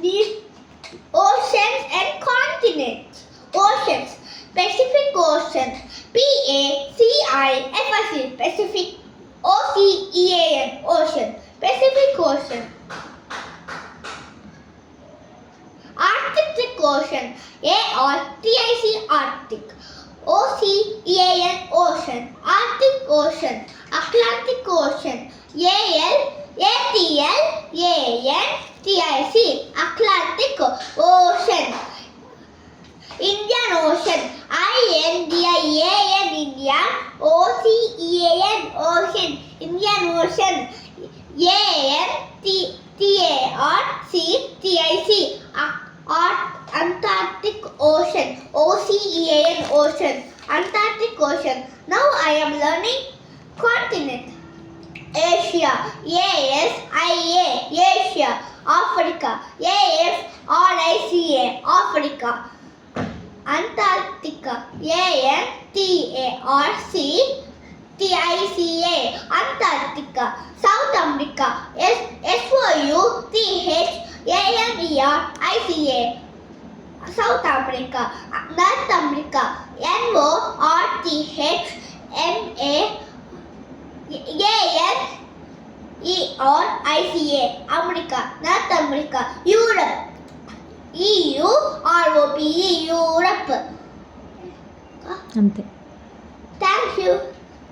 these oceans and continents. Oceans. Pacific Ocean. PACIFIC. Pacific. OCEAN. Ocean. Pacific Ocean. Arctic Ocean. ARCTIC. Arctic. OCEAN. Ocean. Arctic Ocean. Atlantic Ocean. ATLANTIC. Atlantic Ocean. Indian Ocean. INDIAN. India. OCEAN. Ocean. Indian Ocean. ANTARCTIC. Antarctic Ocean. OCEAN. Ocean. Antarctic Ocean. Now I am learning continent. Asia. ASIA. Asia. Africa. AFRICA. Africa. Antarctica. ANTARCTICA. Antarctica. South America. SOUTHAMERICA. South America. North America. NORTHMAERICA. America. North America. Europe. EUROPE. Europe. అంతే. Thank you.